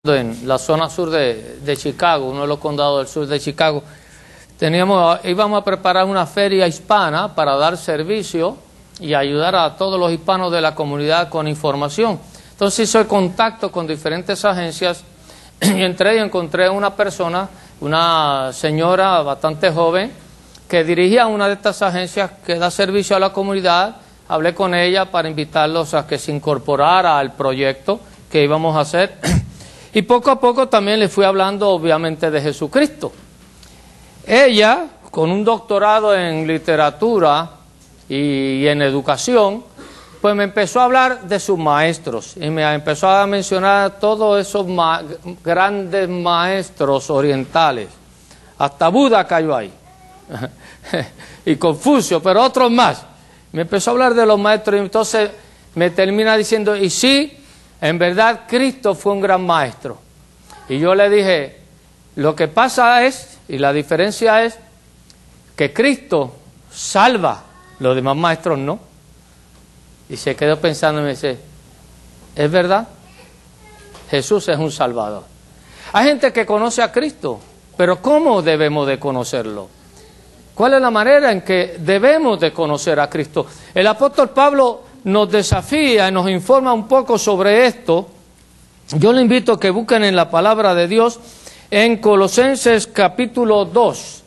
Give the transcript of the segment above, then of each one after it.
en la zona sur de Chicago, uno de los condados del sur de Chicago. Íbamos a preparar una feria hispana para dar servicio y ayudar a todos los hispanos de la comunidad con información. Entonces hice contacto con diferentes agencias y entre ellas encontré una persona, una señora bastante joven, que dirigía una de estas agencias que da servicio a la comunidad. Hablé con ella para invitarlos a que se incorporara al proyecto que íbamos a hacer. Y poco a poco también le fui hablando obviamente de Jesucristo. Ella, con un doctorado en literatura y en educación, pues me empezó a hablar de sus maestros y me empezó a mencionar todos esos grandes maestros orientales. Hasta Buda cayó ahí. Y Confucio, pero otros más. Me empezó a hablar de los maestros y entonces me termina diciendo, y sí, en verdad Cristo fue un gran maestro. Y yo le dije, lo que pasa es, y la diferencia es, que Cristo salva, los demás maestros no. Y se quedó pensando y me dice, ¿es verdad? Jesús es un salvador. Hay gente que conoce a Cristo, pero ¿cómo debemos de conocerlo? ¿Cuál es la manera en que debemos de conocer a Cristo? El apóstol Pablo nos desafía y nos informa un poco sobre esto. Yo le invito a que busquen en la palabra de Dios en Colosenses capítulo 2.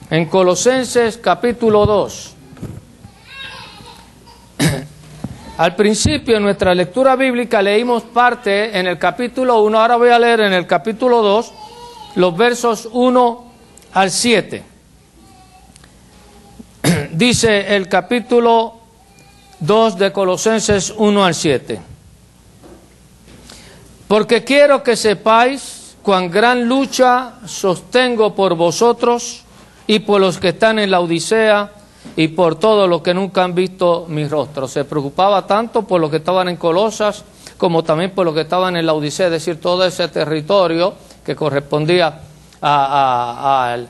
En Colosenses capítulo 2. Al principio en nuestra lectura bíblica leímos parte en el capítulo 1, ahora voy a leer en el capítulo 2 los versos 1 al 7. Dice el capítulo 2 de Colosenses 1 al 7. Porque quiero que sepáis cuán gran lucha sostengo por vosotros y por los que están en la Odisea y por todos los que nunca han visto mi rostro. Se preocupaba tanto por los que estaban en Colosas como también por los que estaban en la Odisea, es decir, todo ese territorio que correspondía al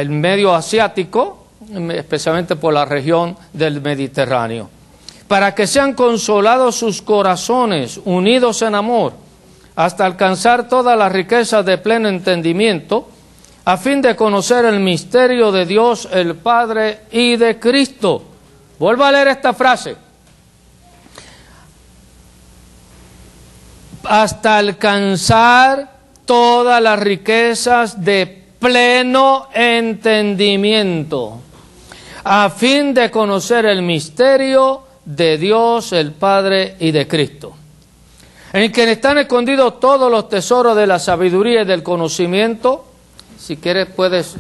medio asiático, especialmente por la región del Mediterráneo, para que sean consolados sus corazones, unidos en amor, hasta alcanzar todas las riquezas de pleno entendimiento, a fin de conocer el misterio de Dios el Padre y de Cristo. Vuelvo a leer esta frase. Hasta alcanzar todas las riquezas de pleno entendimiento, a fin de conocer el misterio de Dios el Padre y de Cristo, en quien están escondidos todos los tesoros de la sabiduría y del conocimiento. Si quieres puedes,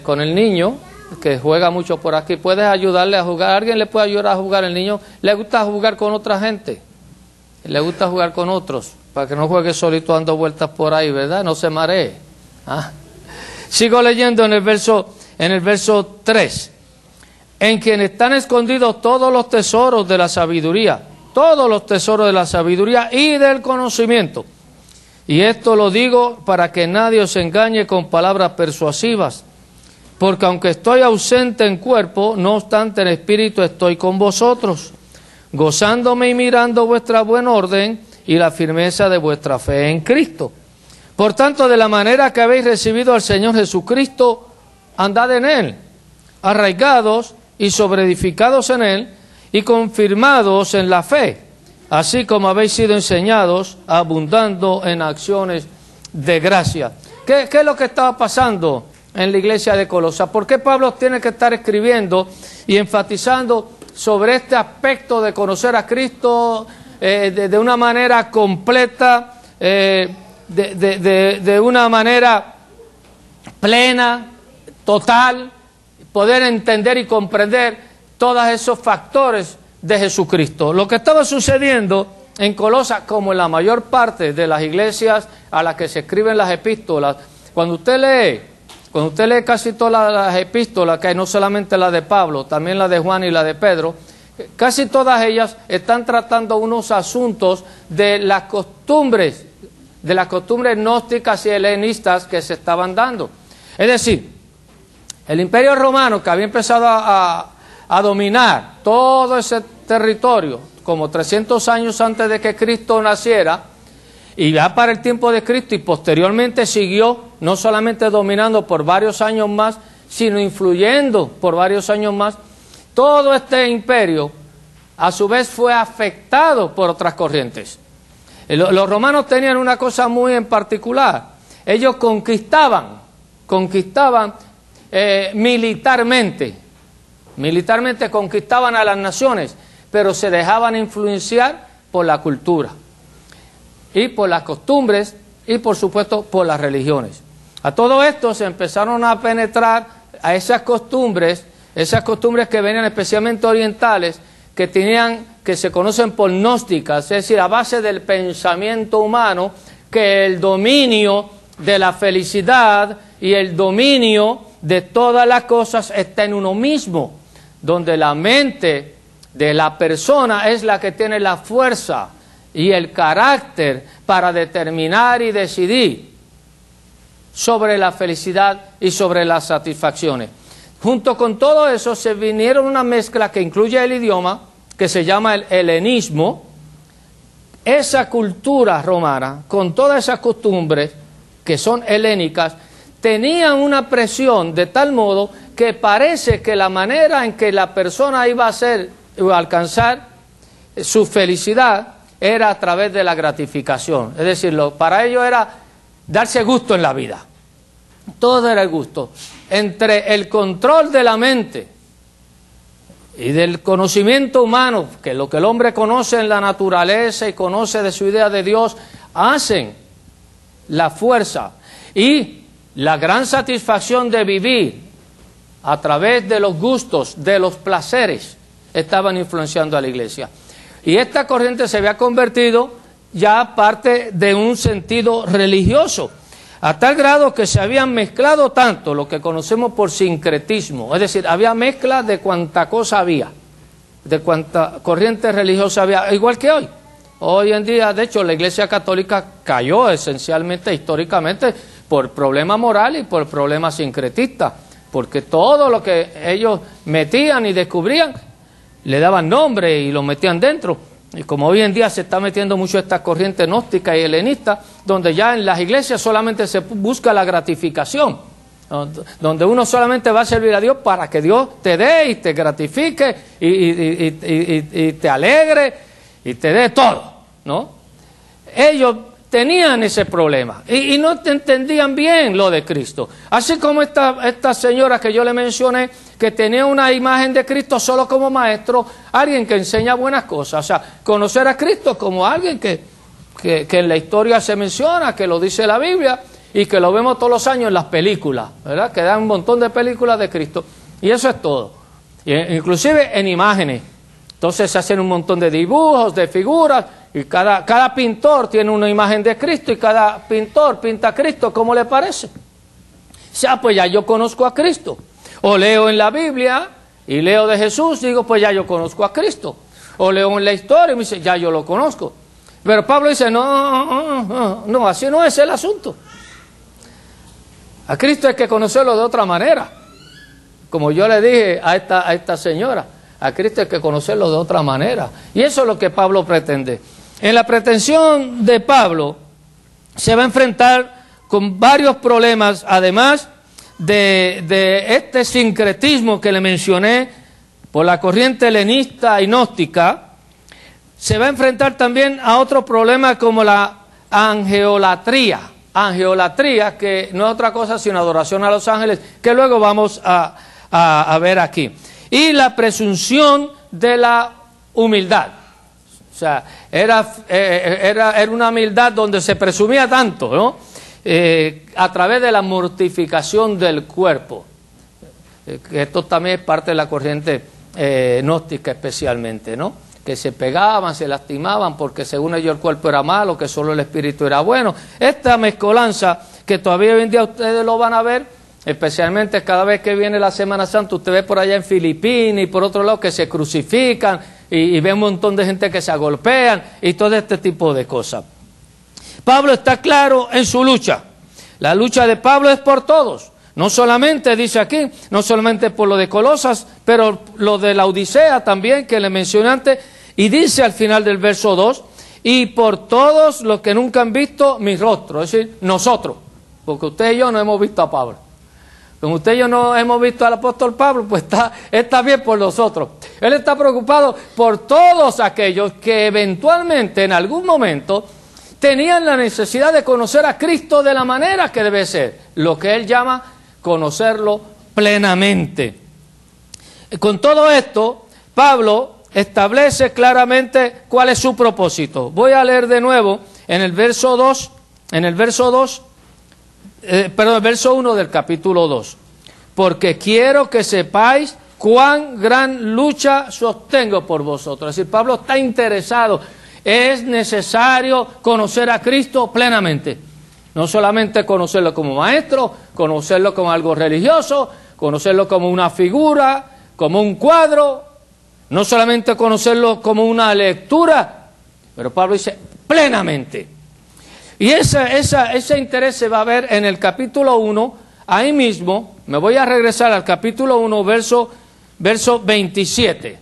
con el niño, que juega mucho por aquí, puedes ayudarle a jugar. ¿Alguien le puede ayudar a jugar? El niño le gusta jugar con otra gente, le gusta jugar con otros, para que no juegue solito dando vueltas por ahí, ¿verdad? No se maree. Sigo leyendo en el verso 3. En quien están escondidos todos los tesoros de la sabiduría, todos los tesoros de la sabiduría y del conocimiento. Y esto lo digo para que nadie os engañe con palabras persuasivas, porque aunque estoy ausente en cuerpo, no obstante en espíritu estoy con vosotros, gozándome y mirando vuestra buen orden y la firmeza de vuestra fe en Cristo. Por tanto, de la manera que habéis recibido al Señor Jesucristo, andad en Él, arraigados y sobreedificados en Él, y confirmados en la fe, así como habéis sido enseñados, abundando en acciones de gracia. ¿Qué es lo que estaba pasando en la iglesia de Colosas? ¿Por qué Pablo tiene que estar escribiendo y enfatizando sobre este aspecto de conocer a Cristo de una manera completa, de una manera plena, total, poder entender y comprender todos esos factores de Jesucristo? Lo que estaba sucediendo en Colosas, como en la mayor parte de las iglesias a las que se escriben las epístolas, cuando usted lee casi todas las epístolas, que hay, no solamente la de Pablo, también la de Juan y la de Pedro, casi todas ellas están tratando unos asuntos de las costumbres gnósticas y helenistas que se estaban dando. Es decir, el Imperio Romano, que había empezado a dominar todo ese territorio, como 300 años antes de que Cristo naciera, y ya para el tiempo de Cristo y posteriormente siguió no solamente dominando por varios años más, sino influyendo por varios años más. Todo este imperio a su vez fue afectado por otras corrientes. Los romanos tenían una cosa muy en particular. Ellos conquistaban militarmente conquistaban a las naciones, pero se dejaban influenciar por la cultura y por las costumbres y por supuesto por las religiones. A todo esto se empezaron a penetrar a esas costumbres que venían especialmente orientales, que se conocen por gnósticas, es decir, a base del pensamiento humano, que el dominio de la felicidad y el dominio de todas las cosas está en uno mismo, donde la mente de la persona es la que tiene la fuerza y el carácter para determinar y decidir sobre la felicidad y sobre las satisfacciones. Junto con todo eso se vinieron una mezcla que incluye el idioma, que se llama el helenismo. Esa cultura romana, con todas esas costumbres que son helénicas, tenían una presión de tal modo que parece que la manera en que la persona iba a alcanzar su felicidad era a través de la gratificación. Es decir, para ellos era darse gusto en la vida. Todo era el gusto. Entre el control de la mente y del conocimiento humano, que lo que el hombre conoce en la naturaleza y conoce de su idea de Dios, hacen la fuerza y la gran satisfacción de vivir a través de los gustos, de los placeres, estaban influenciando a la iglesia. Y esta corriente se había convertido ya parte de un sentido religioso, a tal grado que se habían mezclado tanto lo que conocemos por sincretismo, es decir, había mezcla de cuánta cosa había, de cuánta corriente religiosa había, igual que hoy. Hoy en día, de hecho, la Iglesia Católica cayó esencialmente, históricamente, por problema moral y por problema sincretista, porque todo lo que ellos metían y descubrían, le daban nombre y lo metían dentro. Y como hoy en día se está metiendo mucho esta corriente gnóstica y helenista, donde ya en las iglesias solamente se busca la gratificación, donde uno solamente va a servir a Dios para que Dios te dé y te gratifique y te alegre y te dé todo, ¿no? Ellos tenían ese problema y no entendían bien lo de Cristo. Así como esta señora que yo le mencioné, que tenía una imagen de Cristo solo como maestro, alguien que enseña buenas cosas. O sea, conocer a Cristo como alguien que en la historia se menciona, que lo dice la Biblia y que lo vemos todos los años en las películas, ¿verdad? Que dan un montón de películas de Cristo. Y eso es todo. Inclusive en imágenes. Entonces se hacen un montón de dibujos, de figuras, y cada pintor tiene una imagen de Cristo y cada pintor pinta a Cristo como le parece. O sea, pues ya yo conozco a Cristo. O leo en la Biblia y leo de Jesús, digo, pues ya yo conozco a Cristo. O leo en la historia y me dice, ya yo lo conozco. Pero Pablo dice, no, así no es el asunto. A Cristo hay que conocerlo de otra manera. Como yo le dije a esta señora, a Cristo hay que conocerlo de otra manera. Y eso es lo que Pablo pretende. En la pretensión de Pablo se va a enfrentar con varios problemas, además de este sincretismo que le mencioné por la corriente helenista y gnóstica. Se va a enfrentar también a otro problema como la angeolatría. Angeolatría, que no es otra cosa sino adoración a los ángeles, que luego vamos a ver aquí. Y la presunción de la humildad. O sea, era una humildad donde se presumía tanto, ¿no? A través de la mortificación del cuerpo. Esto también es parte de la corriente gnóstica especialmente, ¿no? Que se pegaban, se lastimaban porque según ellos el cuerpo era malo, que solo el espíritu era bueno. Esta mezcolanza que todavía hoy en día ustedes lo van a ver, especialmente cada vez que viene la Semana Santa, usted ve por allá en Filipinas y por otro lado que se crucifican y ve un montón de gente que se agolpean y todo este tipo de cosas. Pablo está claro en su lucha. La lucha de Pablo es por todos. No solamente, dice aquí, no solamente por lo de Colosas, pero lo de la Odisea también, que le mencioné antes, Y dice al final del verso 2, y por todos los que nunca han visto mi rostro, es decir, nosotros, porque usted y yo no hemos visto a Pablo. Como usted y yo no hemos visto al apóstol Pablo, pues está bien por nosotros. Él está preocupado por todos aquellos que eventualmente, en algún momento, tenían la necesidad de conocer a Cristo de la manera que debe ser, lo que él llama conocerlo plenamente. Con todo esto, Pablo establece claramente cuál es su propósito. Voy a leer de nuevo en el verso 2, el verso 1 del capítulo 2. Porque quiero que sepáis cuán gran lucha sostengo por vosotros. Es decir, Pablo está interesado. Es necesario conocer a Cristo plenamente. No solamente conocerlo como maestro, conocerlo como algo religioso, conocerlo como una figura, como un cuadro, no solamente conocerlo como una lectura, pero Pablo dice plenamente. Y ese interés se va a ver en el capítulo 1, ahí mismo. Me voy a regresar al capítulo 1, verso 27,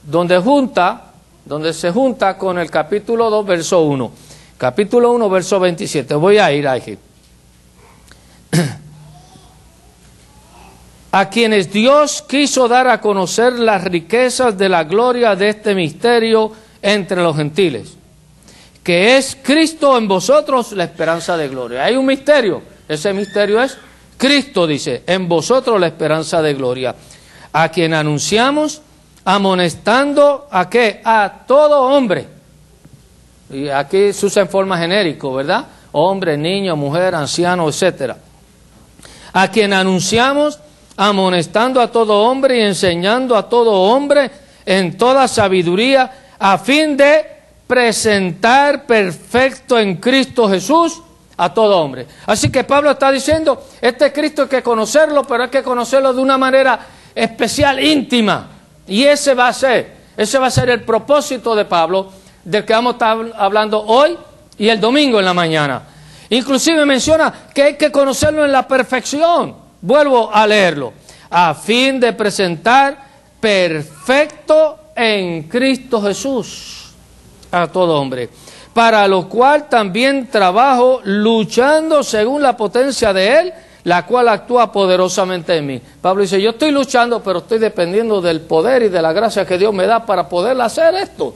donde se junta con el capítulo 2, verso 1. Capítulo 1, verso 27. Voy a ir ahí. A quienes Dios quiso dar a conocer las riquezas de la gloria de este misterio entre los gentiles, que es Cristo en vosotros, la esperanza de gloria. Hay un misterio, ese misterio es Cristo, dice, en vosotros la esperanza de gloria, a quien anunciamos, amonestando ¿a qué? A todo hombre. Y aquí se usa en forma genérico, ¿verdad? Hombre, niño, mujer, anciano, etcétera. A quien anunciamos, amonestando a todo hombre y enseñando a todo hombre en toda sabiduría, a fin de presentar perfecto en Cristo Jesús a todo hombre. Así que Pablo está diciendo, este Cristo hay que conocerlo, pero hay que conocerlo de una manera especial, íntima. Y ese va a ser el propósito de Pablo, del que vamos a estar hablando hoy y el domingo en la mañana. Inclusive menciona que hay que conocerlo en la perfección. Vuelvo a leerlo. A fin de presentar perfecto en Cristo Jesús a todo hombre. Para lo cual también trabajo luchando según la potencia de Él, la cual actúa poderosamente en mí. Pablo dice, yo estoy luchando, pero estoy dependiendo del poder y de la gracia que Dios me da para poder hacer esto.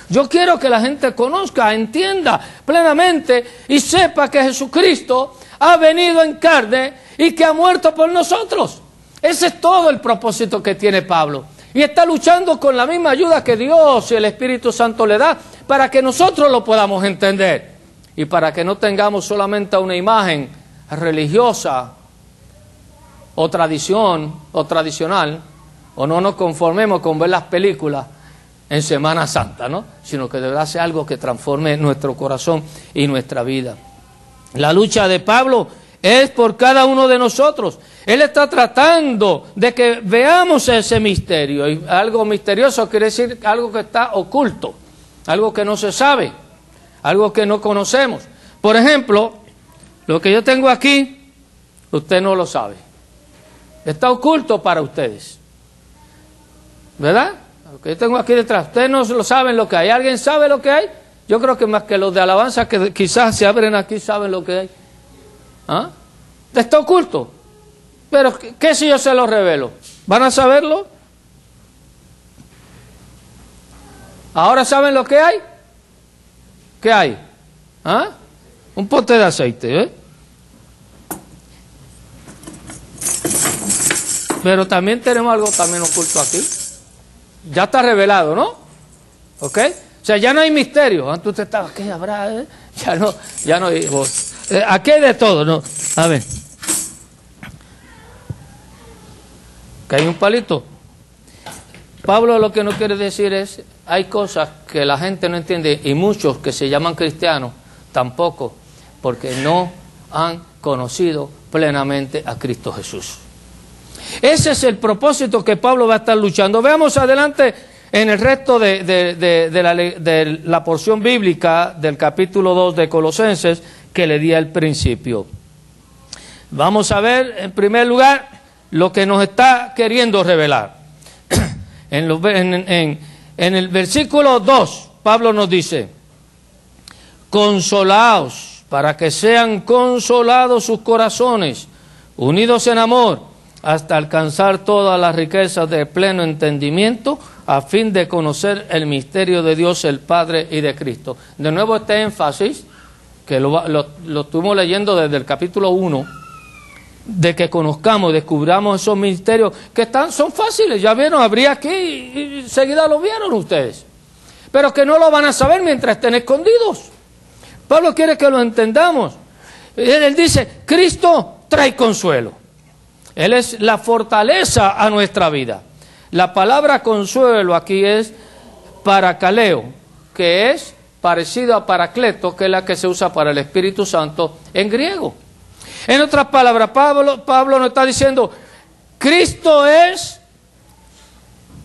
Yo quiero que la gente conozca, entienda plenamente y sepa que Jesucristo ha venido en carne y que ha muerto por nosotros. Ese es todo el propósito que tiene Pablo. Y está luchando con la misma ayuda que Dios y el Espíritu Santo le da para que nosotros lo podamos entender. Y para que no tengamos solamente una imagen religiosa o tradición o tradicional, o no nos conformemos con ver las películas en Semana Santa, ¿no? Sino que deberá ser algo que transforme nuestro corazón y nuestra vida. La lucha de Pablo es por cada uno de nosotros. Él está tratando de que veamos ese misterio. Y algo misterioso quiere decir algo que está oculto, algo que no se sabe, algo que no conocemos. Por ejemplo, lo que yo tengo aquí, usted no lo sabe. Está oculto para ustedes, ¿verdad? Lo que yo tengo aquí detrás, ustedes no lo saben lo que hay. ¿Alguien sabe lo que hay? Yo creo que más que los de alabanza que quizás se abren aquí saben lo que hay. ¿Ah? Está oculto. Pero ¿qué si yo se lo revelo? ¿Van a saberlo? ¿Ahora saben lo que hay? ¿Qué hay? ¿Ah? Un pote de aceite, ¿eh? Pero también tenemos algo también oculto aquí. Ya está revelado, ¿no? ¿Ok? O sea, ya no hay misterio. Antes usted estaba, ¿qué habrá? Ya no hay. Aquí hay de todo, ¿no? A ver. Que hay un palito. Pablo lo que no quiere decir es, hay cosas que la gente no entiende y muchos que se llaman cristianos tampoco, porque no han conocido plenamente a Cristo Jesús. Ese es el propósito que Pablo va a estar luchando. Veamos adelante en el resto de la porción bíblica del capítulo 2 de Colosenses que le di al principio. Vamos a ver en primer lugar lo que nos está queriendo revelar. En En el versículo 2, Pablo nos dice, consolaos, para que sean consolados sus corazones, unidos en amor, hasta alcanzar todas las riquezas de pleno entendimiento, a fin de conocer el misterio de Dios el Padre y de Cristo. De nuevo este énfasis, que lo estuvimos leyendo desde el capítulo 1, de que conozcamos, descubramos esos misterios que son fáciles, ya vieron, habría aquí y enseguida lo vieron ustedes, pero que no lo van a saber mientras estén escondidos. Pablo quiere que lo entendamos. Él dice, Cristo trae consuelo. Él es la fortaleza a nuestra vida. La palabra consuelo aquí es parakaleo, que es parecido a paracleto, que es la que se usa para el Espíritu Santo en griego. En otras palabras, Pablo nos está diciendo, Cristo es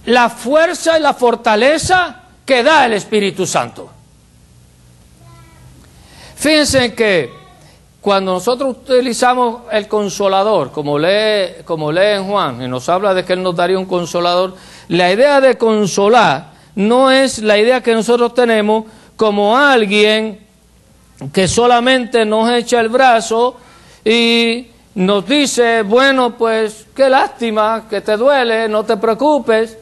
la fuerza y la fortaleza que da el Espíritu Santo. Fíjense que cuando nosotros utilizamos el consolador, como lee en Juan, y nos habla de que Él nos daría un consolador, la idea de consolar no es la idea que nosotros tenemos como alguien que solamente nos echa el brazo y nos dice, bueno, pues qué lástima, que te duele, no te preocupes,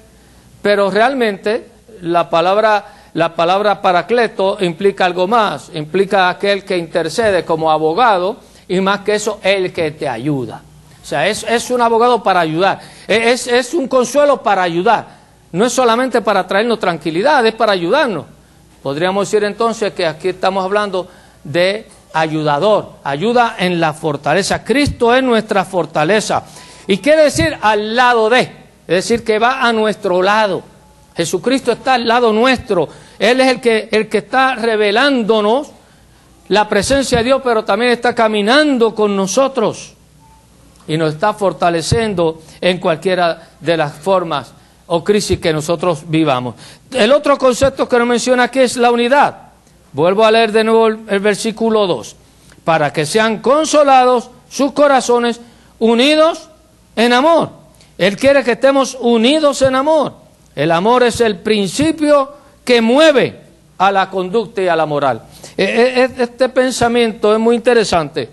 pero realmente la palabra paracleto implica algo más, implica aquel que intercede como abogado y más que eso, el que te ayuda. O sea, es un abogado para ayudar, es un consuelo para ayudar, no es solamente para traernos tranquilidad, es para ayudarnos. Podríamos decir entonces que aquí estamos hablando de ayudador, ayuda en la fortaleza. Cristo es nuestra fortaleza. Y quiere decir al lado de, es decir, que va a nuestro lado. Jesucristo está al lado nuestro. Él es el que está revelándonos la presencia de Dios, pero también está caminando con nosotros y nos está fortaleciendo en cualquiera de las formas o crisis que nosotros vivamos. El otro concepto que nos menciona aquí es la unidad. Vuelvo a leer de nuevo el versículo 2. Para que sean consolados sus corazones unidos en amor. Él quiere que estemos unidos en amor. El amor es el principio que mueve a la conducta y a la moral. Este pensamiento es muy interesante.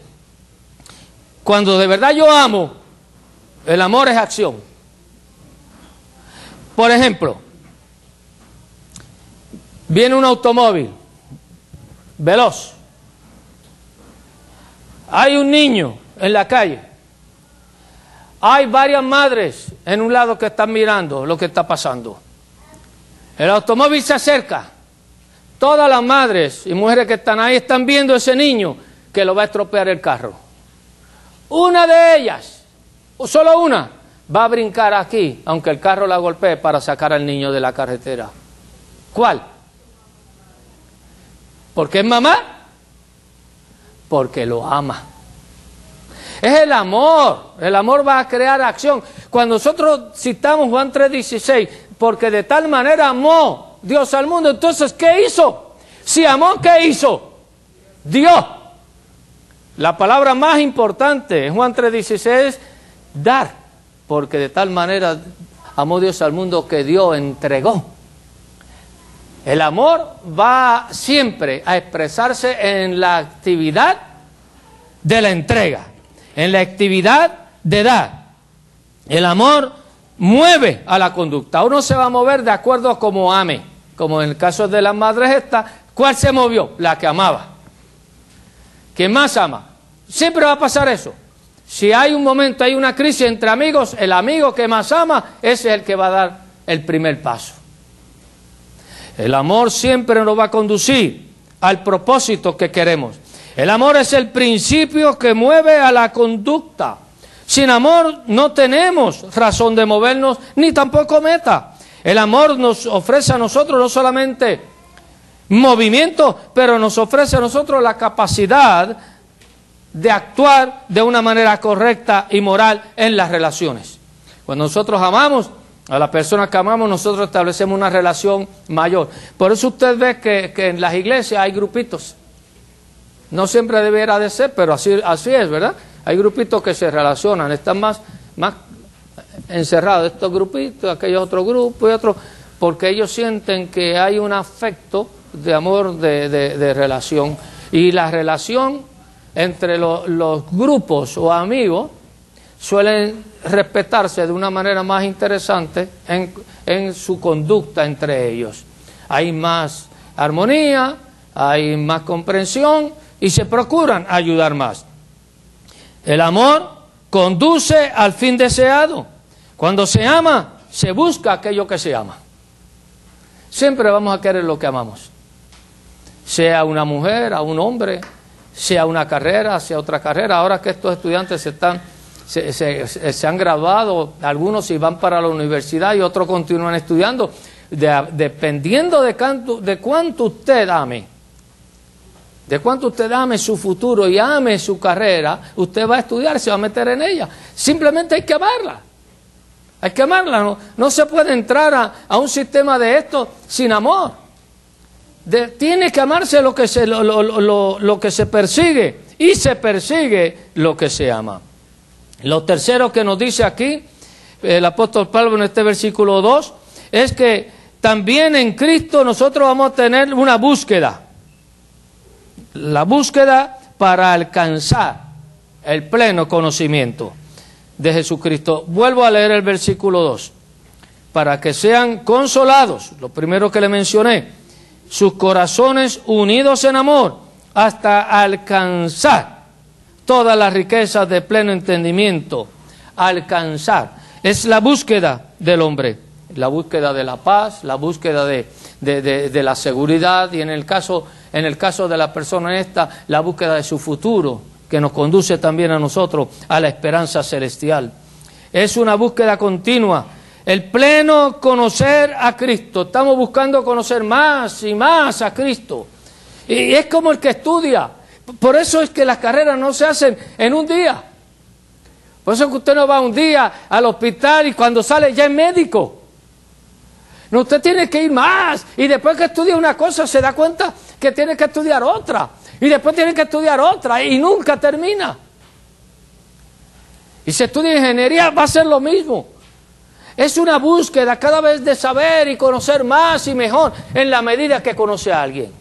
Cuando de verdad yo amo, el amor es acción. Por ejemplo, viene un automóvil veloz. Hay un niño en la calle. Hay varias madres en un lado que están mirando lo que está pasando. El automóvil se acerca. Todas las madres y mujeres que están ahí están viendo a ese niño que lo va a estropear el carro. Una de ellas, o solo una, va a brincar aquí, aunque el carro la golpee, para sacar al niño de la carretera. ¿Cuál? ¿Por qué es mamá? Porque lo ama. Es el amor va a crear acción. Cuando nosotros citamos Juan 3:16, porque de tal manera amó Dios al mundo, entonces ¿qué hizo? Si amó, ¿qué hizo? Dio. La palabra más importante en Juan 3:16 es dar, porque de tal manera amó Dios al mundo que dio, entregó. El amor va siempre a expresarse en la actividad de la entrega, en la actividad de dar. El amor mueve a la conducta. Uno se va a mover de acuerdo a cómo ame. Como en el caso de las madres estas, ¿cuál se movió? La que amaba. ¿Quién más ama? Siempre va a pasar eso. Si hay un momento, hay una crisis entre amigos, el amigo que más ama, ese es el que va a dar el primer paso. El amor siempre nos va a conducir al propósito que queremos. El amor es el principio que mueve a la conducta. Sin amor no tenemos razón de movernos, ni tampoco meta. El amor nos ofrece a nosotros no solamente movimiento, pero nos ofrece a nosotros la capacidad de actuar de una manera correcta y moral en las relaciones. Cuando nosotros amamos a la persona que amamos, nosotros establecemos una relación mayor. Por eso usted ve que en las iglesias hay grupitos. No siempre debiera de ser, pero así es, ¿verdad? Hay grupitos que se relacionan, están más encerrados. Estos grupitos, aquellos otros grupos y otros. porque ellos sienten que hay un afecto de amor, de relación. Y la relación entre los grupos o amigos suelen respetarse de una manera más interesante en su conducta entre ellos. Hay más armonía, hay más comprensión y se procuran ayudar más. El amor conduce al fin deseado. Cuando se ama, se busca aquello que se ama. Siempre vamos a querer lo que amamos. Sea una mujer, a un hombre, sea una carrera, sea otra carrera. Ahora que estos estudiantes se han graduado, algunos si van para la universidad y otros continúan estudiando, dependiendo de cuánto usted ame. De cuánto usted ame su futuro y ame su carrera, usted va a estudiar, se va a meter en ella. Simplemente hay que amarla. Hay que amarla. No se puede entrar a un sistema de esto sin amor. Tiene que amarse lo que se persigue, y se persigue lo que se ama. Lo tercero que nos dice aquí el apóstol Pablo en este versículo 2 es que también en Cristo nosotros vamos a tener una búsqueda. La búsqueda para alcanzar el pleno conocimiento de Jesucristo. Vuelvo a leer el versículo 2. Para que sean consolados, lo primero que le mencioné, sus corazones unidos en amor, hasta alcanzar todas las riquezas de pleno entendimiento. Alcanzar. Es la búsqueda del hombre. La búsqueda de la paz, la búsqueda de la seguridad y en el caso de la persona esta, la búsqueda de su futuro, que nos conduce también a nosotros a la esperanza celestial. Es una búsqueda continua, el pleno conocer a Cristo. Estamos buscando conocer más y más a Cristo. Y es como el que estudia. Por eso es que las carreras no se hacen en un día. Por eso es que usted no va un día al hospital y cuando sale ya es médico. No, usted tiene que ir más, y después que estudia una cosa se da cuenta que tiene que estudiar otra, y después tiene que estudiar otra, y nunca termina. Y si estudia ingeniería va a ser lo mismo. Es una búsqueda cada vez de saber y conocer más y mejor en la medida que conoce a alguien.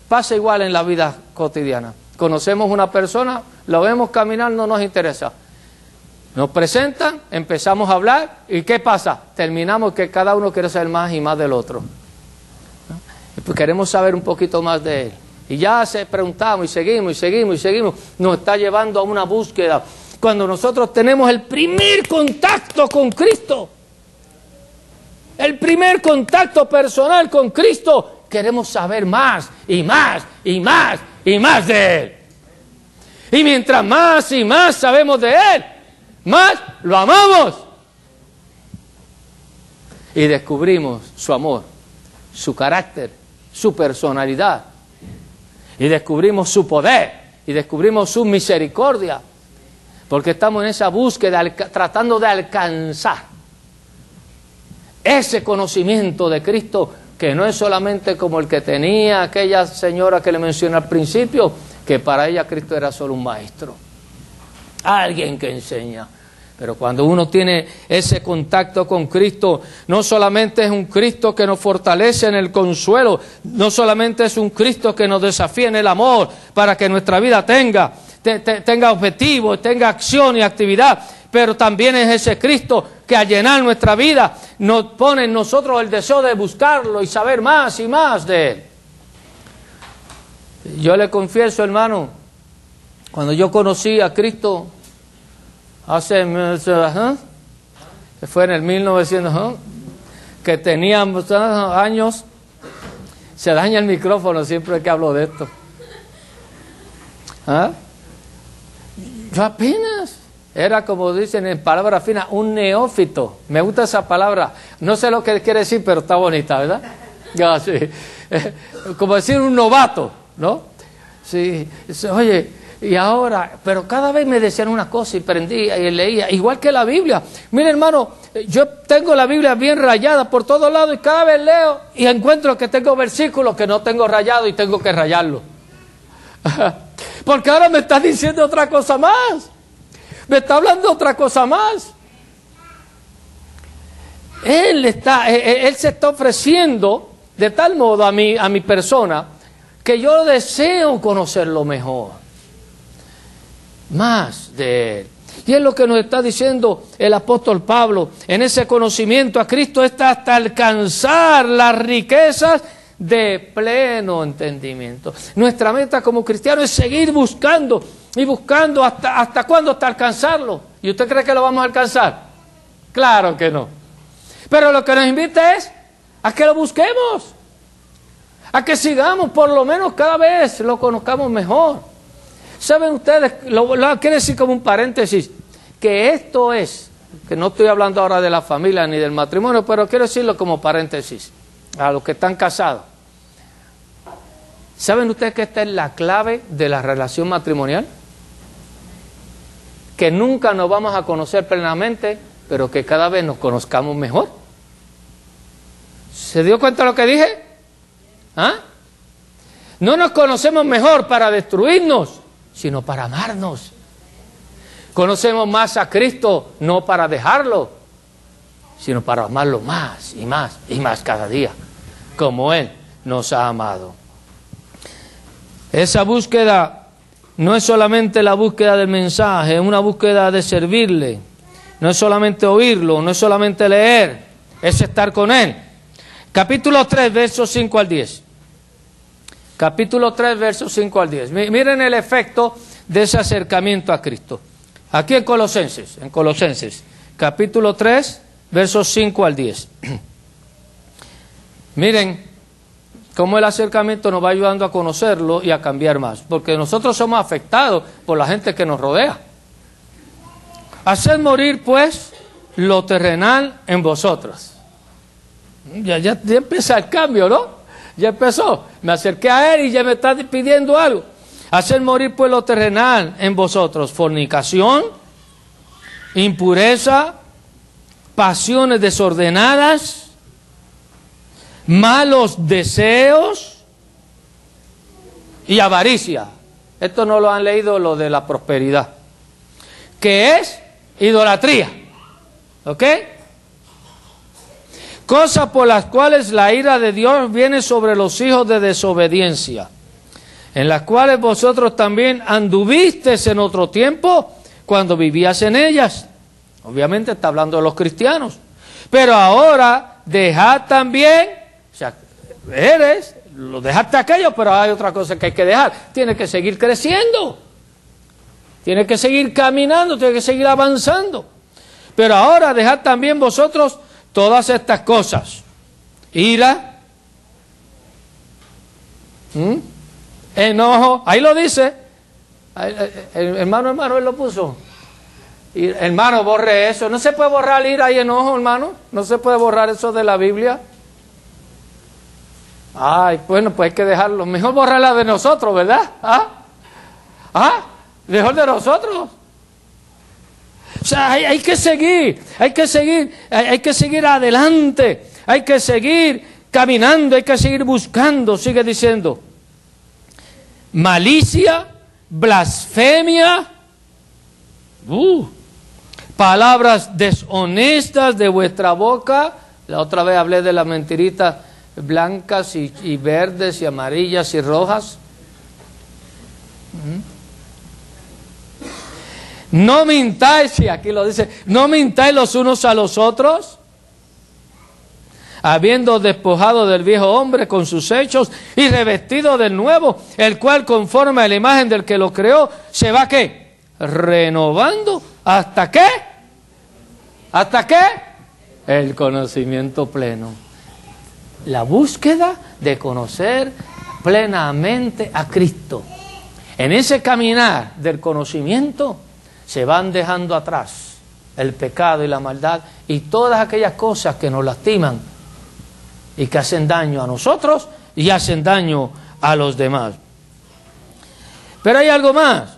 Pasa igual en la vida cotidiana. Conocemos una persona, lo vemos caminar, no nos interesa. Nos presentan, empezamos a hablar, ¿y qué pasa? Terminamos que cada uno quiere saber más y más del otro. Pues queremos saber un poquito más de él. Y ya preguntamos y seguimos. Nos está llevando a una búsqueda. Cuando nosotros tenemos el primer contacto con Cristo, el primer contacto personal con Cristo, queremos saber más y más y más y más de Él. Y mientras más y más sabemos de Él, más lo amamos. Y descubrimos su amor, su carácter, su personalidad. Y descubrimos su poder. Y descubrimos su misericordia. Porque estamos en esa búsqueda, tratando de alcanzar ese conocimiento de Cristo, que no es solamente como el que tenía aquella señora que le mencioné al principio, que para ella Cristo era solo un maestro, alguien que enseña. Pero cuando uno tiene ese contacto con Cristo, no solamente es un Cristo que nos fortalece en el consuelo, no solamente es un Cristo que nos desafía en el amor para que nuestra vida tenga objetivo, tenga acción y actividad, pero también es ese Cristo que al llenar nuestra vida nos pone en nosotros el deseo de buscarlo y saber más y más de Él. Yo le confieso, hermano, cuando yo conocí a Cristo fue en el 1900, que teníamos años, se daña el micrófono siempre que hablo de esto. Yo apenas era, como dicen en palabras finas, un neófito. Me gusta esa palabra. No sé lo que quiere decir, pero está bonita, ¿verdad? Ya, sí. Como decir un novato, ¿no? Sí. Oye, y ahora, pero cada vez me decían una cosa y prendía y leía, igual que la Biblia. Mire, hermano, yo tengo la Biblia bien rayada por todos lados y cada vez leo y encuentro que tengo versículos que no tengo rayado y tengo que rayarlo. Porque ahora me está diciendo otra cosa más. Me está hablando otra cosa más. Él se está ofreciendo de tal modo a mi persona que yo deseo conocerlo mejor, más de Él. Y es lo que nos está diciendo el apóstol Pablo. En ese conocimiento a Cristo está hasta alcanzar las riquezas de pleno entendimiento. Nuestra meta como cristianos es seguir buscando y buscando hasta cuándo, hasta alcanzarlo. ¿Y usted cree que lo vamos a alcanzar? Claro que no. Pero lo que nos invita es a que lo busquemos, a que sigamos, por lo menos cada vez lo conozcamos mejor. ¿Saben ustedes? Lo quiero decir como un paréntesis, que esto es, que no estoy hablando ahora de la familia ni del matrimonio, pero quiero decirlo como paréntesis, a los que están casados. ¿Saben ustedes que esta es la clave de la relación matrimonial? Que nunca nos vamos a conocer plenamente, pero que cada vez nos conozcamos mejor. ¿Se dio cuenta de lo que dije? ¿Ah? No nos conocemos mejor para destruirnos, sino para amarnos. Conocemos más a Cristo, no para dejarlo, sino para amarlo más y más y más cada día, como Él nos ha amado. Esa búsqueda no es solamente la búsqueda del mensaje, es una búsqueda de servirle. No es solamente oírlo, no es solamente leer, es estar con Él. Capítulo 3, versos 5 al 10. Capítulo 3, versos 5 al 10. Miren el efecto de ese acercamiento a Cristo. Aquí en Colosenses, capítulo 3, versos 5 al 10. Miren cómo el acercamiento nos va ayudando a conocerlo y a cambiar más, porque nosotros somos afectados por la gente que nos rodea. Haced morir, pues, lo terrenal en vosotros. Ya empieza el cambio, ¿no? Ya empezó. Me acerqué a Él y ya me está pidiendo algo. Haced morir, pues, lo terrenal en vosotros: fornicación, impureza, pasiones desordenadas, malos deseos y avaricia. Esto no lo han leído, lo de la prosperidad, que es idolatría. ¿Ok? Cosas por las cuales la ira de Dios viene sobre los hijos de desobediencia, en las cuales vosotros también anduvisteis en otro tiempo cuando vivías en ellas. Obviamente está hablando de los cristianos. Pero ahora dejad también, o sea, lo dejaste aquello, pero hay otra cosa que hay que dejar. Tienes que seguir creciendo, tienes que seguir caminando, tienes que seguir avanzando. Pero ahora dejad también vosotros todas estas cosas: ira, enojo, ahí lo dice, hermano, él lo puso. Hermano, borre eso. No se puede borrar ira y enojo, hermano. No se puede borrar eso de la Biblia. Ay, bueno, pues hay que dejarlo. Mejor borrarla de nosotros, ¿verdad? Mejor de nosotros. O sea, hay que seguir adelante, hay que seguir caminando, hay que seguir buscando. Sigue diciendo: malicia, blasfemia, palabras deshonestas de vuestra boca. La otra vez hablé de las mentiritas blancas y verdes y amarillas y rojas. No mintáis, y aquí lo dice, no mintáis los unos a los otros, habiendo despojado del viejo hombre con sus hechos y revestido del nuevo, el cual conforme a la imagen del que lo creó, se va ¿qué? Renovando. ¿Hasta qué? ¿Hasta qué? El conocimiento pleno. La búsqueda de conocer plenamente a Cristo. En ese caminar del conocimiento se van dejando atrás el pecado y la maldad y todas aquellas cosas que nos lastiman y que hacen daño a nosotros y hacen daño a los demás. Pero hay algo más.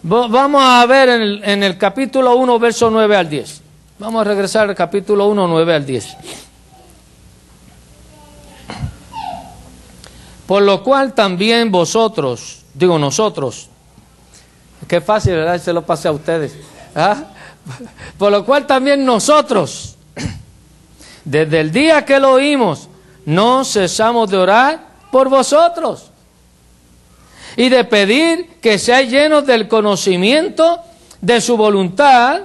Vamos a ver en el capítulo 1, verso 9 al 10. Vamos a regresar al capítulo 1, 9 al 10. Por lo cual también vosotros, digo nosotros, qué fácil, ¿verdad? Se lo pasé a ustedes. Por lo cual también nosotros, desde el día que lo oímos, no cesamos de orar por vosotros y de pedir que seáis llenos del conocimiento de su voluntad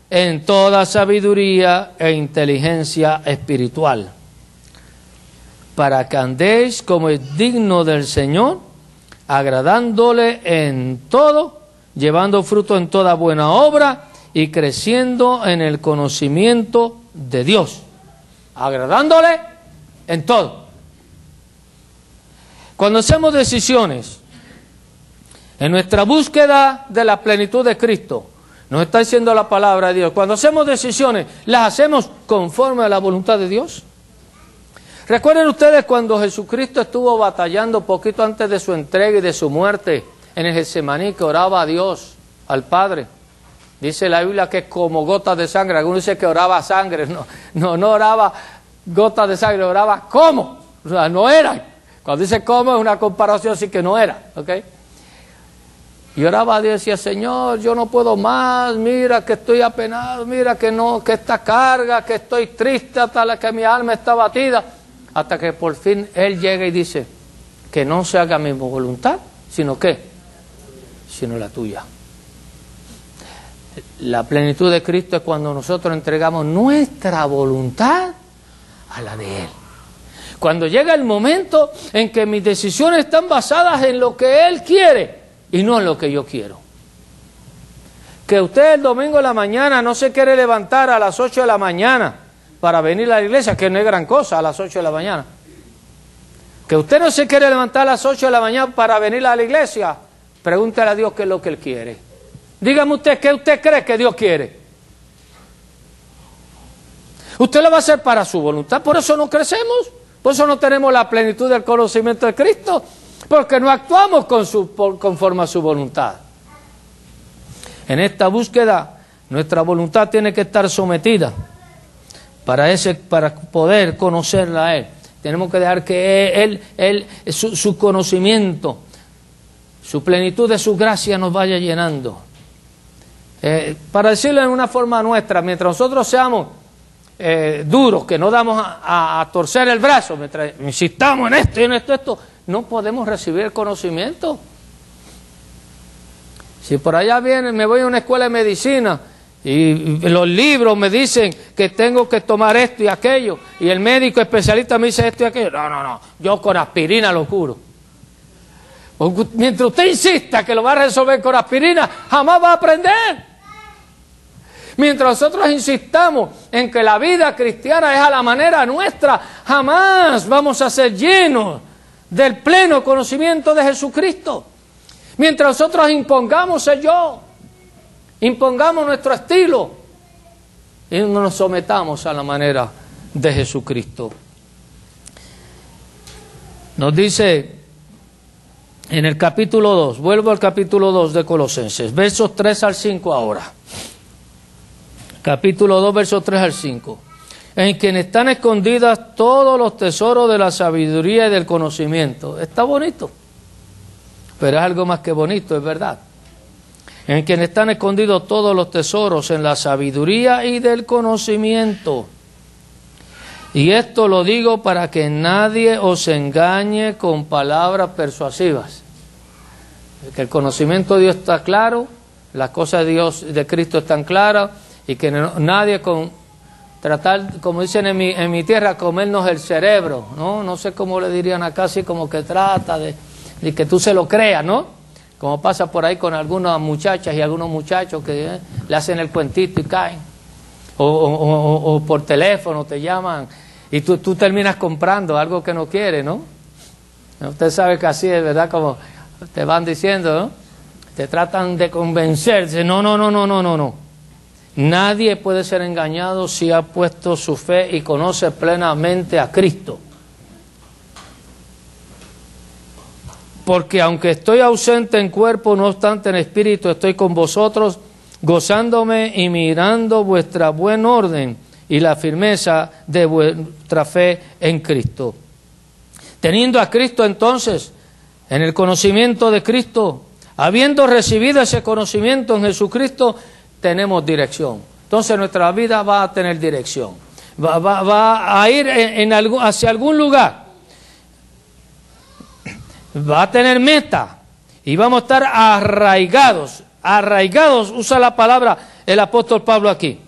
en toda sabiduría e inteligencia espiritual, para que andéis como es digno del Señor, agradándole en todo, llevando fruto en toda buena obra y creciendo en el conocimiento de Dios. Agradándole en todo. Cuando hacemos decisiones en nuestra búsqueda de la plenitud de Cristo, nos está diciendo la palabra de Dios, cuando hacemos decisiones, ¿las hacemos conforme a la voluntad de Dios? Recuerden ustedes cuando Jesucristo estuvo batallando poquito antes de su entrega y de su muerte en el Getsemaní, que oraba a Dios, al Padre. Dice la Biblia que es como gotas de sangre. Algunos dicen que oraba sangre. No oraba gotas de sangre, oraba como. O sea, no era. Cuando dice como es una comparación así que no era. ¿Ok? Y oraba a Dios y decía, Señor, yo no puedo más, mira que estoy apenado, mira que no, que esta carga, que estoy triste hasta la que mi alma está batida. Hasta que por fin Él llega y dice, que no se haga mi voluntad, sino ¿qué? Sino la tuya. La plenitud de Cristo es cuando nosotros entregamos nuestra voluntad a la de Él. Cuando llega el momento en que mis decisiones están basadas en lo que Él quiere y no en lo que yo quiero. Que usted el domingo de la mañana no se quiere levantar a las 8 de la mañana para venir a la iglesia, que no es gran cosa a las 8 de la mañana. Que usted no se quiere levantar a las 8 de la mañana para venir a la iglesia, pregúntele a Dios qué es lo que Él quiere. Dígame usted, ¿qué usted cree que Dios quiere? Usted lo va a hacer para su voluntad, por eso no crecemos, por eso no tenemos la plenitud del conocimiento de Cristo, porque no actuamos conforme a su voluntad. En esta búsqueda, nuestra voluntad tiene que estar sometida para poder conocerla a Él. Tenemos que dejar que su conocimiento, su plenitud de su gracia nos vaya llenando. Para decirlo en una forma nuestra, mientras nosotros seamos duros, que no damos a torcer el brazo, mientras insistamos en esto y en esto, no podemos recibir el conocimiento. Si por allá me voy a una escuela de medicina y los libros me dicen que tengo que tomar esto y aquello, y el médico especialista me dice esto y aquello, no, yo con aspirina lo curo. Mientras usted insista que lo va a resolver con aspirina, jamás va a aprender. Mientras nosotros insistamos en que la vida cristiana es a la manera nuestra, jamás vamos a ser llenos del pleno conocimiento de Jesucristo. Mientras nosotros impongamos el yo, impongamos nuestro estilo y no nos sometamos a la manera de Jesucristo. Nos dice en el capítulo 2, vuelvo al capítulo 2 de Colosenses, versos 3 al 5 ahora. Capítulo 2, versos 3 al 5. En quien están escondidas todos los tesoros de la sabiduría y del conocimiento. Está bonito, pero es algo más que bonito, es verdad. En quien están escondidos todos los tesoros en la sabiduría y del conocimiento. Y esto lo digo para que nadie os engañe con palabras persuasivas. Que el conocimiento de Dios está claro, las cosas de Dios, de Cristo están claras, y que nadie tratar, como dicen en mi tierra, comernos el cerebro, ¿no? No sé cómo le dirían acá, así como que trata de que tú se lo creas, ¿no? Como pasa por ahí con algunas muchachas y algunos muchachos que le hacen el cuentito y caen. O por teléfono te llaman y tú terminas comprando algo que no quieres, ¿no? Usted sabe que así es, ¿verdad? Como te van diciendo, ¿no? Te tratan de convencerse. No. Nadie puede ser engañado si ha puesto su fe y conoce plenamente a Cristo. Porque aunque estoy ausente en cuerpo, no obstante en espíritu estoy con vosotros, gozándome y mirando vuestra buen orden y la firmeza de vuestra fe en Cristo. Teniendo a Cristo entonces, en el conocimiento de Cristo, habiendo recibido ese conocimiento en Jesucristo, tenemos dirección. Entonces nuestra vida va a tener dirección. va a ir hacia algún lugar, va a tener meta y vamos a estar arraigados. Arraigados, usa la palabra el apóstol Pablo aquí.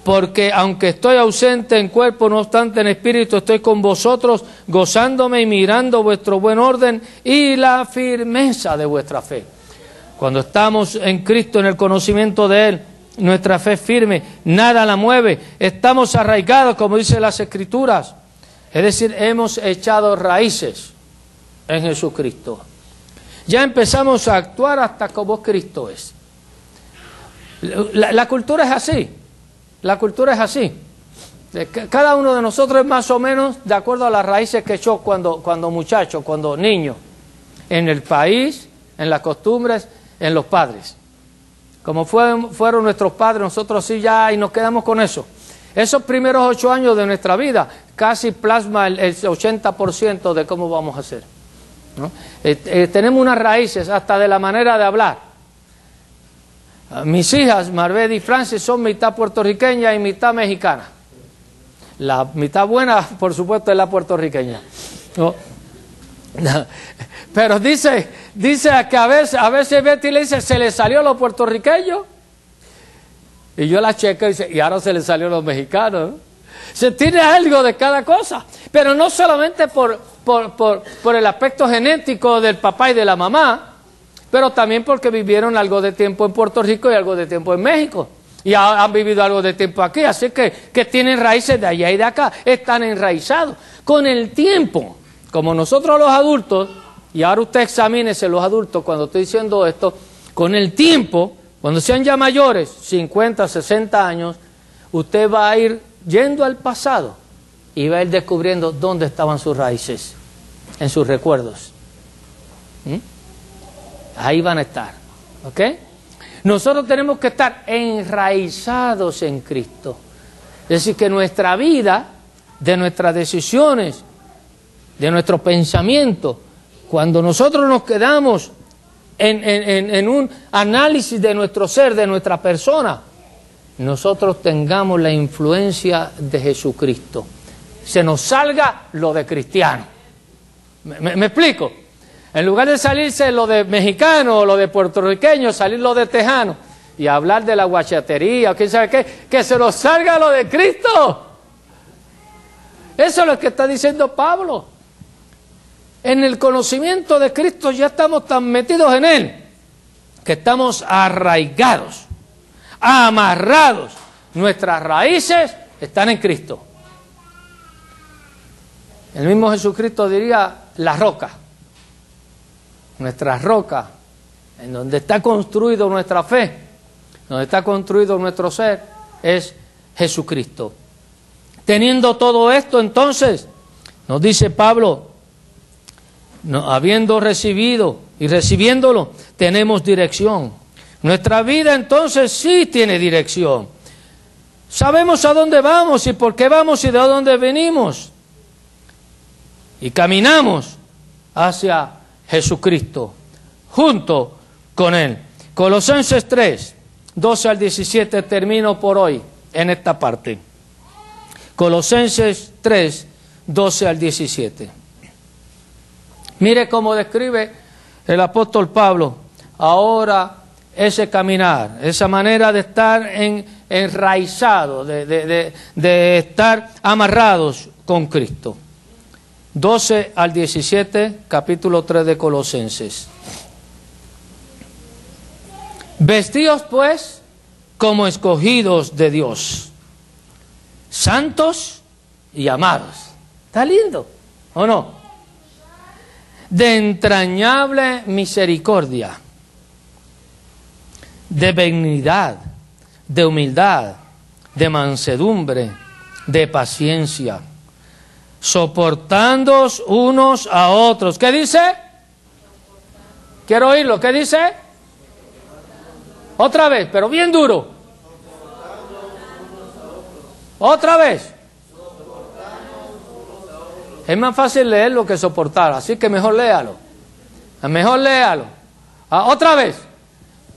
Porque aunque estoy ausente en cuerpo, no obstante en espíritu estoy con vosotros, gozándome y mirando vuestro buen orden y la firmeza de vuestra fe. Cuando estamos en Cristo, en el conocimiento de Él, nuestra fe es firme, nada la mueve, estamos arraigados, como dicen las Escrituras. Es decir, hemos echado raíces en Jesucristo. Ya empezamos a actuar hasta como Cristo es. La cultura es así. La cultura es así. Cada uno de nosotros es más o menos de acuerdo a las raíces que echó cuando muchacho, cuando niño. En el país, en las costumbres, en los padres. Como fueron nuestros padres, nosotros sí ya y nos quedamos con eso. Esos primeros 8 años de nuestra vida casi plasma el 80% de cómo vamos a ser, ¿no? Tenemos unas raíces hasta de la manera de hablar. Mis hijas, Marbet y Francis, son mitad puertorriqueña y mitad mexicana. La mitad buena, por supuesto, es la puertorriqueña, ¿no? Pero dice que a veces Betty le dice, se le salió lo puertorriqueño. Y yo la checo y dice, y ahora se le salió los mexicanos, ¿no? Se tiene algo de cada cosa, pero no solamente por el aspecto genético del papá y de la mamá, pero también porque vivieron algo de tiempo en Puerto Rico y algo de tiempo en México. Y han vivido algo de tiempo aquí, así que tienen raíces de allá y de acá, están enraizados. Con el tiempo, como nosotros los adultos, y ahora usted examínese los adultos cuando estoy diciendo esto, con el tiempo, cuando sean ya mayores, 50, 60 años, usted va a ir yendo al pasado y va a ir descubriendo dónde estaban sus raíces, en sus recuerdos. Ahí van a estar, ¿ok? Nosotros tenemos que estar enraizados en Cristo. Es decir, que nuestra vida, de nuestras decisiones, de nuestro pensamiento, cuando nosotros nos quedamos en un análisis de nuestro ser, de nuestra persona, nosotros tengamos la influencia de Jesucristo. Se nos salga lo de cristiano. ¿Me explico? En lugar de salirse lo de mexicano o lo de puertorriqueño, salir lo de tejano y hablar de la guachatería o quién sabe qué, que se nos salga lo de Cristo. Eso es lo que está diciendo Pablo. En el conocimiento de Cristo ya estamos tan metidos en Él que estamos arraigados, amarrados. Nuestras raíces están en Cristo. El mismo Jesucristo diría la roca. Nuestra roca, en donde está construido nuestra fe, donde está construido nuestro ser, es Jesucristo. Teniendo todo esto, entonces, nos dice Pablo, habiendo recibido y recibiéndolo, tenemos dirección. Nuestra vida entonces sí tiene dirección. Sabemos a dónde vamos y por qué vamos y de dónde venimos. Y caminamos hacia Jesucristo, junto con Él. Colosenses 3, 12 al 17, termino por hoy en esta parte. Colosenses 3, 12 al 17. Mire cómo describe el apóstol Pablo ahora ese caminar, esa manera de estar enraizado, de estar amarrados con Cristo. 12 al 17, capítulo 3 de Colosenses. Vestíos pues como escogidos de Dios, santos y amados. ¿Está lindo o no? De entrañable misericordia, de benignidad, de humildad, de mansedumbre, de paciencia, soportándoos unos a otros. ¿Qué dice? Quiero oírlo. ¿Qué dice? Otra vez, pero bien duro. Otra vez. Es más fácil leerlo que soportar, así que mejor léalo. Mejor léalo. Otra vez.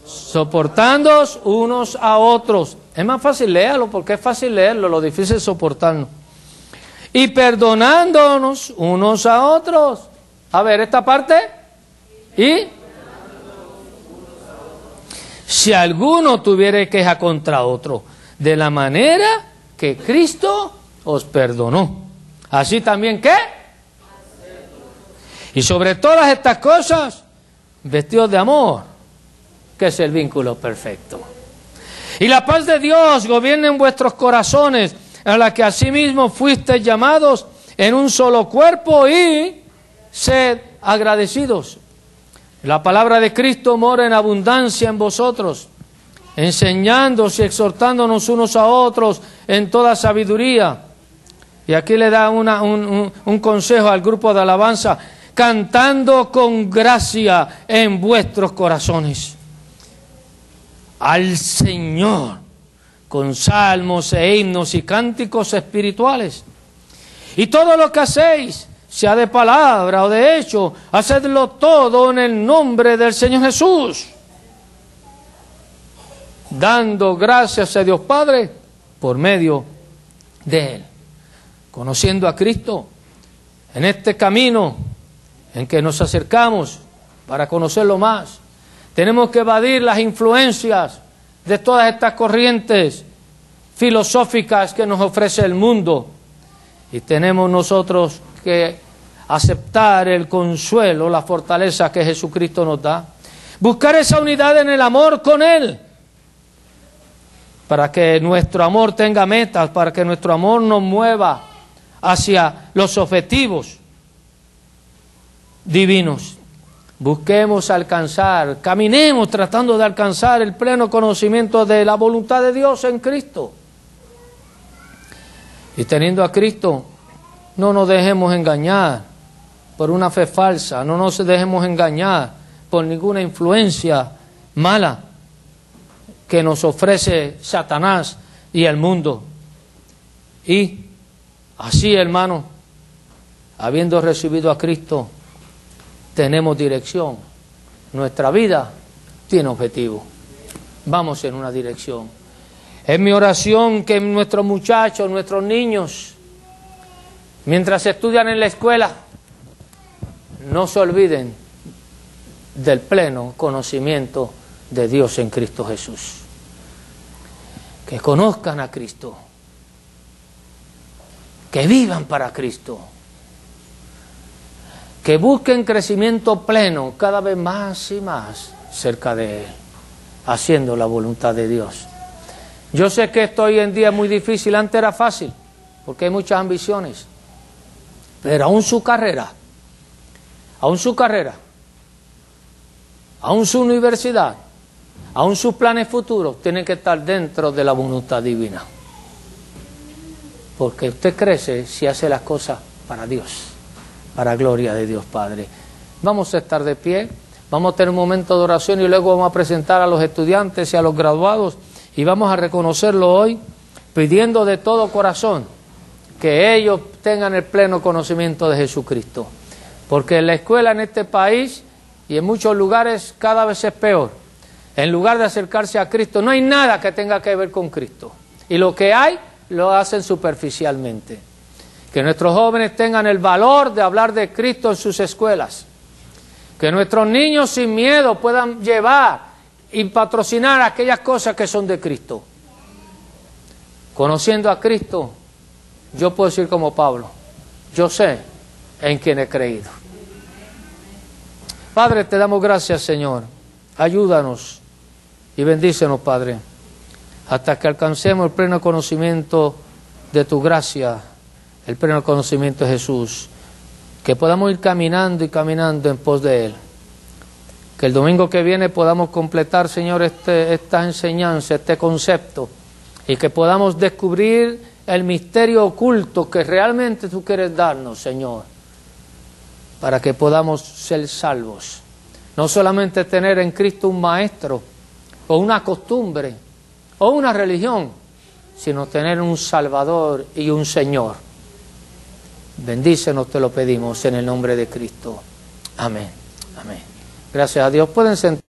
Soportándoos unos a otros Es más fácil léalo porque es fácil leerlo, lo difícil es soportarlo. Y perdonándonos unos a otros. A ver, esta parte. Y si alguno tuviere queja contra otro, de la manera que Cristo os perdonó. Así también, ¿qué? Y sobre todas estas cosas, vestidos de amor, que es el vínculo perfecto. Y la paz de Dios gobierne en vuestros corazones, a la que asimismo fuisteis llamados en un solo cuerpo, y sed agradecidos. La palabra de Cristo mora en abundancia en vosotros, enseñándoos y exhortándonos unos a otros en toda sabiduría. Y aquí le da un consejo al grupo de alabanza: cantando con gracia en vuestros corazones al Señor, con salmos e himnos y cánticos espirituales. Y todo lo que hacéis, sea de palabra o de hecho, hacedlo todo en el nombre del Señor Jesús, dando gracias a Dios Padre por medio de Él. Conociendo a Cristo en este camino en que nos acercamos para conocerlo más, tenemos que evadir las influencias de todas estas corrientes filosóficas que nos ofrece el mundo, y tenemos nosotros que aceptar el consuelo, la fortaleza que Jesucristo nos da, buscar esa unidad en el amor con Él, para que nuestro amor tenga metas, para que nuestro amor nos mueva hacia los objetivos divinos. Busquemos alcanzar, caminemos tratando de alcanzar el pleno conocimiento de la voluntad de Dios en Cristo. Y teniendo a Cristo, no nos dejemos engañar por una fe falsa, no nos dejemos engañar por ninguna influencia mala que nos ofrece Satanás y el mundo. Y así, hermano, habiendo recibido a Cristo, tenemos dirección. Nuestra vida tiene objetivo. Vamos en una dirección. Es mi oración que nuestros muchachos, nuestros niños, mientras estudian en la escuela, no se olviden del pleno conocimiento de Dios en Cristo Jesús. Que conozcan a Cristo. Que vivan para Cristo. Que busquen crecimiento pleno cada vez más y más cerca de Él, haciendo la voluntad de Dios. Yo sé que esto hoy en día es muy difícil, antes era fácil, porque hay muchas ambiciones, pero aún su carrera, aún su universidad, aún sus planes futuros, tienen que estar dentro de la voluntad divina. Porque usted crece si hace las cosas para Dios, para gloria de Dios Padre. Vamos a estar de pie, vamos a tener un momento de oración y luego vamos a presentar a los estudiantes y a los graduados y vamos a reconocerlo hoy, pidiendo de todo corazón que ellos tengan el pleno conocimiento de Jesucristo. Porque en la escuela en este país y en muchos lugares cada vez es peor. En lugar de acercarse a Cristo, no hay nada que tenga que ver con Cristo. Y lo que hay, lo hacen superficialmente. Que nuestros jóvenes tengan el valor de hablar de Cristo en sus escuelas. Que nuestros niños sin miedo puedan llevar y patrocinar aquellas cosas que son de Cristo. Conociendo a Cristo, yo puedo decir como Pablo, yo sé en quién he creído. Padre, te damos gracias, Señor. Ayúdanos y bendícenos, Padre, hasta que alcancemos el pleno conocimiento de tu gracia, el pleno conocimiento de Jesús, que podamos ir caminando y caminando en pos de Él. Que el domingo que viene podamos completar, Señor, esta enseñanza, este concepto, y que podamos descubrir el misterio oculto que realmente tú quieres darnos, Señor, para que podamos ser salvos. No solamente tener en Cristo un maestro, o una costumbre, o una religión, sino tener un Salvador y un Señor. Bendícenos, te lo pedimos, en el nombre de Cristo. Amén. Amén. Gracias a Dios. Pueden sentar.